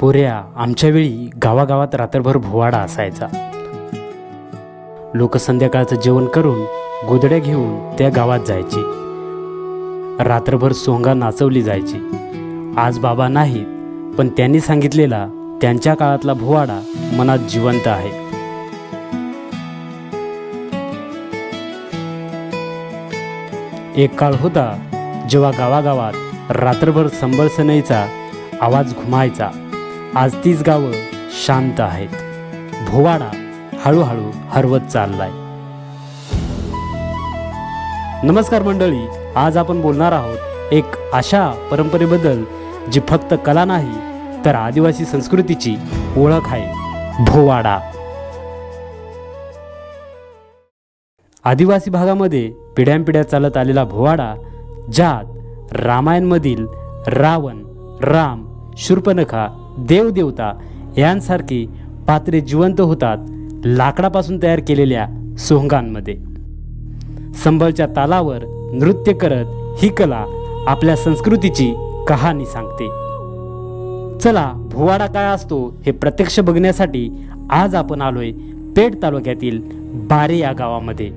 पोऱ्या, आमच्या वेळी गावागावात रात्रभर भोवाडा असायचा. लोक संध्याकाळचं जेवण करून गोधड्या घेऊन त्या गावात जायची. रात्रभर सोंगा नाचवली जायची. आज बाबा नाहीत, पण त्यांनी सांगितलेला त्यांच्या काळातला भोवाडा मनात जिवंत आहे. एक काळ होता जेव्हा गावागावात रात्रभर संबळ सनईचा आवाज घुमायचा. आज तीच गावं शांत आहेत. भोवाडा हळूहळू हरवत चाललाय. नमस्कार मंडळी, आज आपण बोलणार आहोत एक अशा परंपरेबद्दल जी फक्त कला नाही तर आदिवासी संस्कृतीची ओळख आहे, भोवाडा. आदिवासी भागामध्ये पिढ्यानपिढ्या चालत आलेला भोवाडा, ज्यात रामायणमधील रावण, राम, शूर्पणखा, देवदेवता यांसारखी पात्रे जिवंत होतात लाकडापासून तयार केलेल्या सोंगांमध्ये. संबळच्या तालावर नृत्य करत ही कला आपल्या संस्कृतीची कहाणी सांगते. चला, भोवाडा काय असतो हे प्रत्यक्ष बघण्यासाठी आज आपण आलोय पेठ तालुक्यातील बारे या गावामध्ये.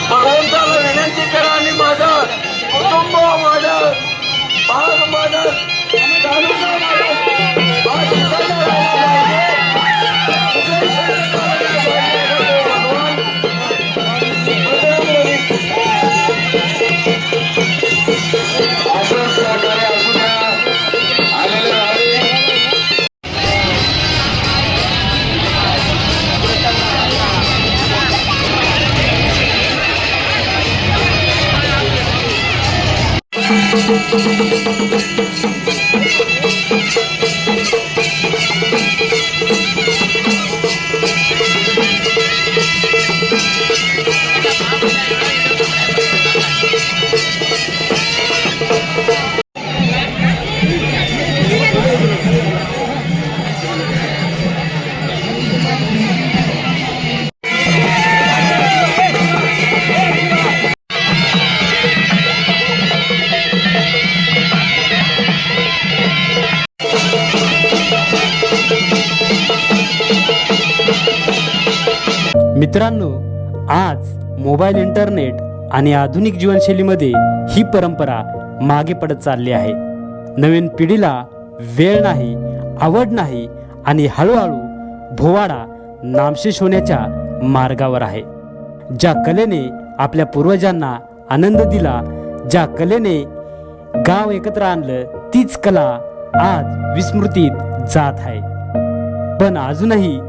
भगवंताला विनंती करा आणि माझं कुटुंब माझं भाग माझं तालुका माझं हा शिकायला असं सहकार्य असू द्या आलेले राहिले. मित्रांनो, आज मोबाईल, इंटरनेट आणि आधुनिक जीवनशैलीमध्ये ही परंपरा मागे पडत चालली आहे. नवीन पिढीला वेळ नाही, आवड नाही आणि हळूहळू भोवाडा नामशेष होण्याच्या मार्गावर आहे. ज्या कलेने आपल्या पूर्वजांना आनंद दिला, ज्या कलेने गाव एकत्र आणलं, तीच कला आज विस्मृतीत जात आहे. पण अजूनही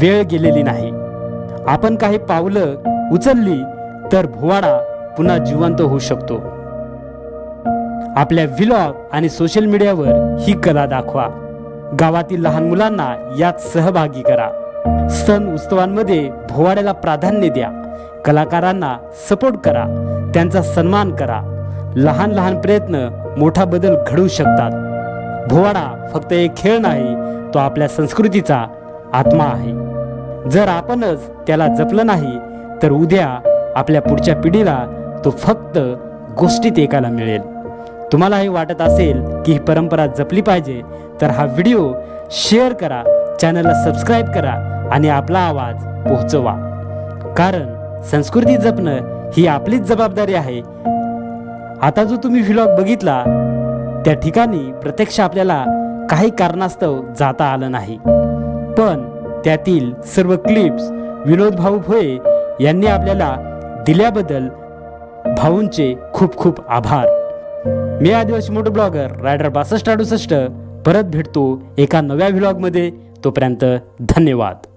वेळ गेलेली नाही. आपण काही पावलं उचलली तर भोवाडा पुन्हा जिवंत होऊ शकतो. आपल्या व्लॉग आणि सोशल मीडियावर ही कला दाखवा. गावातील लहान मुलांना यात सहभागी करा. सण उत्सवांमध्ये भोवाड्याला प्राधान्य द्या. कलाकारांना सपोर्ट करा, त्यांचा सन्मान करा. लहान लहान प्रयत्न मोठा बदल घडवू शकतात. भोवाडा फक्त एक खेळ नाही, तो आपल्या संस्कृतीचा आत्मा आहे. जर आपणच त्याला जपलं नाही तर उद्या आपल्या पुढच्या पिढीला तो फक्त गोष्टीत ऐकायला मिळेल. तुम्हाला हे वाटत असेल की ही परंपरा जपली पाहिजे तर हा व्हिडिओ शेअर करा, चॅनलला सबस्क्राईब करा आणि आपला आवाज पोहोचवा. कारण संस्कृती जपणं ही आपलीच जबाबदारी आहे. आता जो तुम्ही व्लॉग बघितला त्या ठिकाणी प्रत्यक्ष आपल्याला काही कारणास्तव जाता आलं नाही, पण त्यातील सर्व क्लिप्स विनोद भाऊ भोये यांनी आपल्याला दिल्याबद्दल भाऊंचे खूप खूप आभार. मी आदिवासी मोटो ब्लॉगर रायडर 6268 परत भेटतो एका नव्या व्लॉगमध्ये. तोपर्यंत धन्यवाद.